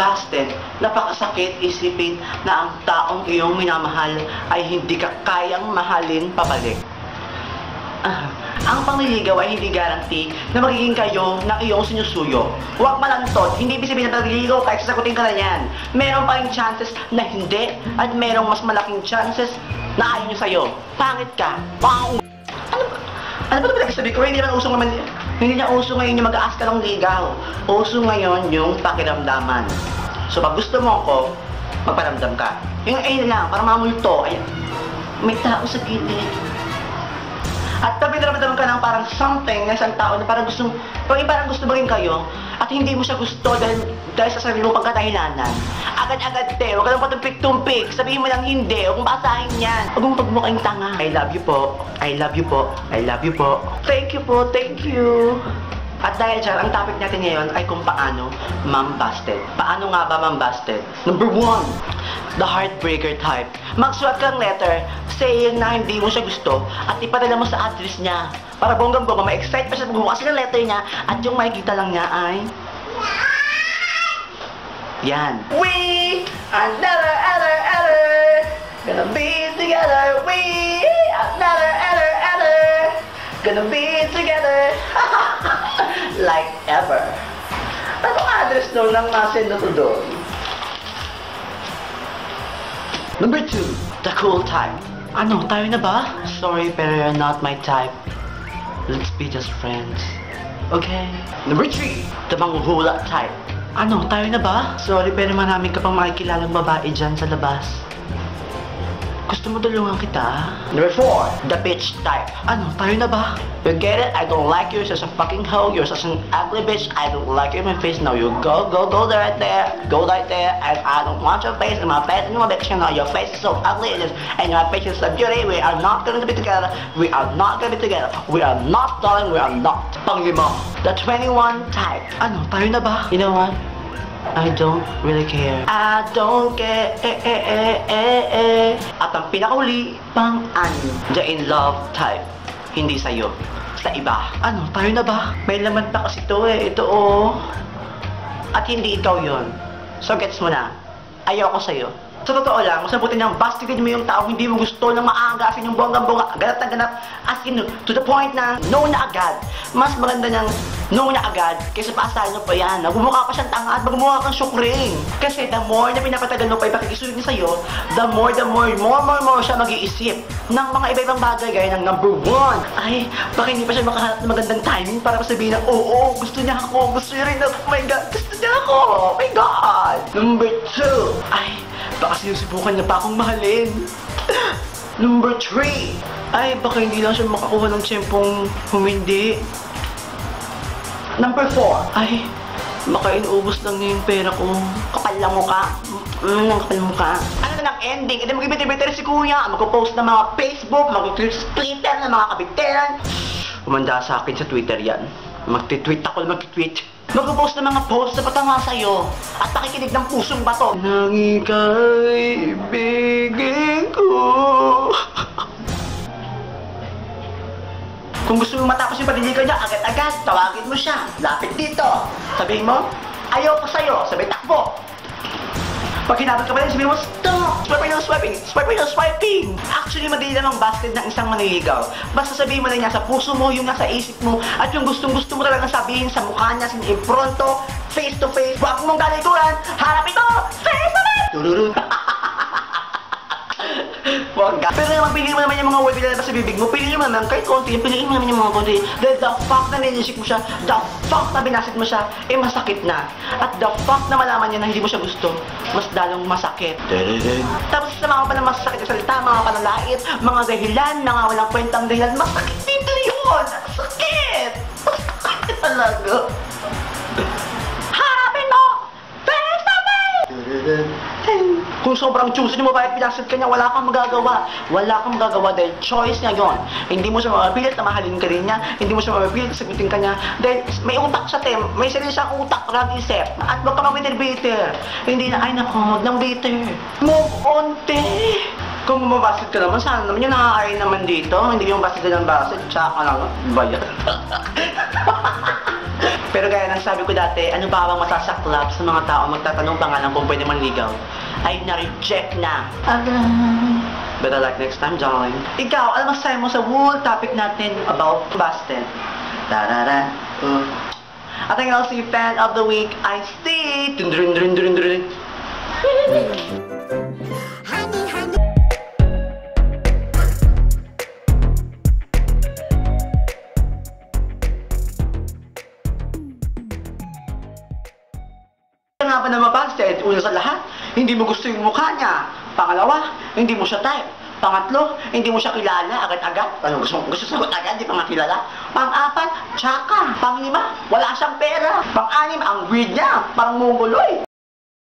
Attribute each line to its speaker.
Speaker 1: busted, napakasakit isipin na ang taong iyong minamahal ay hindi ka kayang mahalin pabalik. Ang pangliligaw ay hindi guarantee na magiging kayo ng iyong sinusuyo. Huwag malantod, hindi ibig sabihin na pagliligaw kahit sasagutin ka na yan. Meron pa rin chances na hindi at merong mas malaking chances na ayaw nyo sa'yo. Pangit ka. Ano ba talaga sabi ko? Hindi na uso ngayon yung mag-aas ka ng ligaw. Uso ngayon yung pakiramdaman. So pag gusto mo ako, magparamdam ka. Yung ayun lang, para mamulto. Ayan. May tao sa gilid. At tapos naramdaman ka ng parang something na isang tao na parang gusto mo rin kayo at hindi mo siya gusto dahil sa sarili mo pagkatahilanan. Agad-agad huwag ka lang patumpik-tumpik. Sabihin mo lang hindi, huwag mong basahin yan. Huwag mong pagmukhang tanga. I love you po. I love you po. I love you po. Thank you po. Thank you. At dahil dyan, ang topic natin ngayon ay kung paano mambusted. Paano nga ba mambusted? Number 1, the heartbreaker type. Magsulat kang letter saying na hindi mo siya gusto at ipadala mo sa address niya. Para bonggang-bongga, ma-excite pa siya magbukas ng letter niya at yung makikita lang niya ay... Yan. We are never, ever, ever gonna be together. We are never, ever, ever gonna be together. Like ever. Anong address doon nang nasend na to doon? Number 2, the cool type. Ano, tayo na ba? Sorry, pero you're not my type. Let's be just friends. Okay? Number 3, the manghuhula type. Ano, tayo na ba? Sorry, pero marami ka pang makikilalang babae dyan sa labas. Gusto mo tulungan kita? Number 4, the bitch type. Ano, tayo na ba? You get it? I don't like you. You're such a fucking hoe. You're such an ugly bitch. I don't like you in my face. Now you go there, right there. Go right there. And I don't want your face in my face. And my bitch, you know, your face is so ugly. And your face is so beauty. We are not going to be together. We are not going to be together. We are not, darling. We are not. Panglima, the 21 type. Ano, tayo na ba? You know what? I don't really care. I don't care. At ang pinakahuli, pang-anim, the in love type. Hindi sa'yo, sa iba. Ano, tayo na ba? May laman pa kasi ito ito At hindi ikaw yon. So gets mo na, ayoko sa'yo. Sa totoo lang, mas mabuti niyang bastidin mo yung tao hindi mo gusto nang maagasin yung bonggang-bongga, ganat na ganat, as in, to the point na no na agad. Mas maganda niyang no na agad kaysa paasahan mo pa yan. Magmumukha pa siyang tanga at magmumukha kang syukring. Kasi the more na pinapatagal mo pa yung pakikisulit niya sa'yo, the more siya mag-iisip ng mga iba-ibang bagay gaya ng number 1. Ay, baka hindi pa siya makahanap ng magandang timing para sabihin na, oo, gusto niya ako, gusto niya rin ako, oh my God, gusto niya ako, oh my God. Number 2, ay, baka sinusubukan niya pa akong mahalin. Number 3, ay, baka hindi lang siya makakuha ng tiyempong humindi. Number 4, ay, baka inuubos lang niya yung pera ko. Kapal lang mukha. Kapal mukha. Ano na ng ending? Hindi mag-ibit-ibit si kuya. Mag-post ng mga Facebook, mag-Twitter ng mga kabiteran. Kumanda sa akin sa Twitter yan. Mag-tweet ako, mag-tweet. Mag-post ng mga posts na patanga sa'yo. At pakikinig ng pusong bato. Nang ika'y ibigin ko. Kung gusto mo matapos yung paniligaw niya, agad-agad, tawagin mo siya. Lapit dito. Sabihin mo, ayoko sa'yo. Sabi, takbo. Pag hinabot ka pa rin, sabihin mo, stop. Swiping. Actually, madali namang busted ng isang maniligaw. Basta sabihin mo lang niya sa puso mo, yung nasa isip mo, at yung gustong-gusto mo talagang sabihin sa mukha niya, impronto, face to face. Huwag mong galikuran, harap ito, face to face. Tururun. Pero naman, piliin mo naman yung mga word na sa bibig mo. Piliin mo naman, kahit konti, piliin mo naman yung mga konti. Dahil the fact na nilisik mo siya, the fact na binasit mo siya, masakit na. At the fact na malaman niya na hindi mo siya gusto, mas dalong masakit. Tapos sa mga panang-masakit na salita, mga panalait, mga dahilan, mga walang kwentang dahilan, masakit dito yun! Masakit! Masakit talaga. Harapin mo! Face to face! Kung sobrang choosy mo, bakit pinasit ka niya, wala kang magagawa. Wala kang magagawa dahil choice niya yun. Hindi mo siya mapipilit na mahalin ka rin niya. Hindi mo siya mapipilit na sagutin ka niya. Dahil may utak siya, Tem. May sarili siyang utak, rag-isip. At huwag ka mag-bitter. Hindi na, ay naku, huwag nang bitter. Move on, te. Kung mababasit ka naman, sana naman yung nakakain naman dito. Hindi yung basit ka ng basit, tsaka lang, bayan. Pero gaya ng sabi ko dati, ano ba ang masasaklap sa mga tao magtatanong pa nga lang kung pwede manligaw? Ay na-reject na. Better luck next time, darling. Ikaw, alam masasabi mo sa whole topic natin about busted? Tarara. At ang LC Fan of the Week, I see. Dun dun dun dun dun. Nga ba na mabasted? Una sa lahat, hindi mo gusto yung mukha niya. Pangalawa, hindi mo siya type. Pangatlo, hindi mo siya kilala agad-agad. Ano, gusto sagot agad, di pa nga kilala. Pang-apat, tsaka. Pang-lima, wala siyang pera. Pang-anim, ang weird niya, parang mongoloid.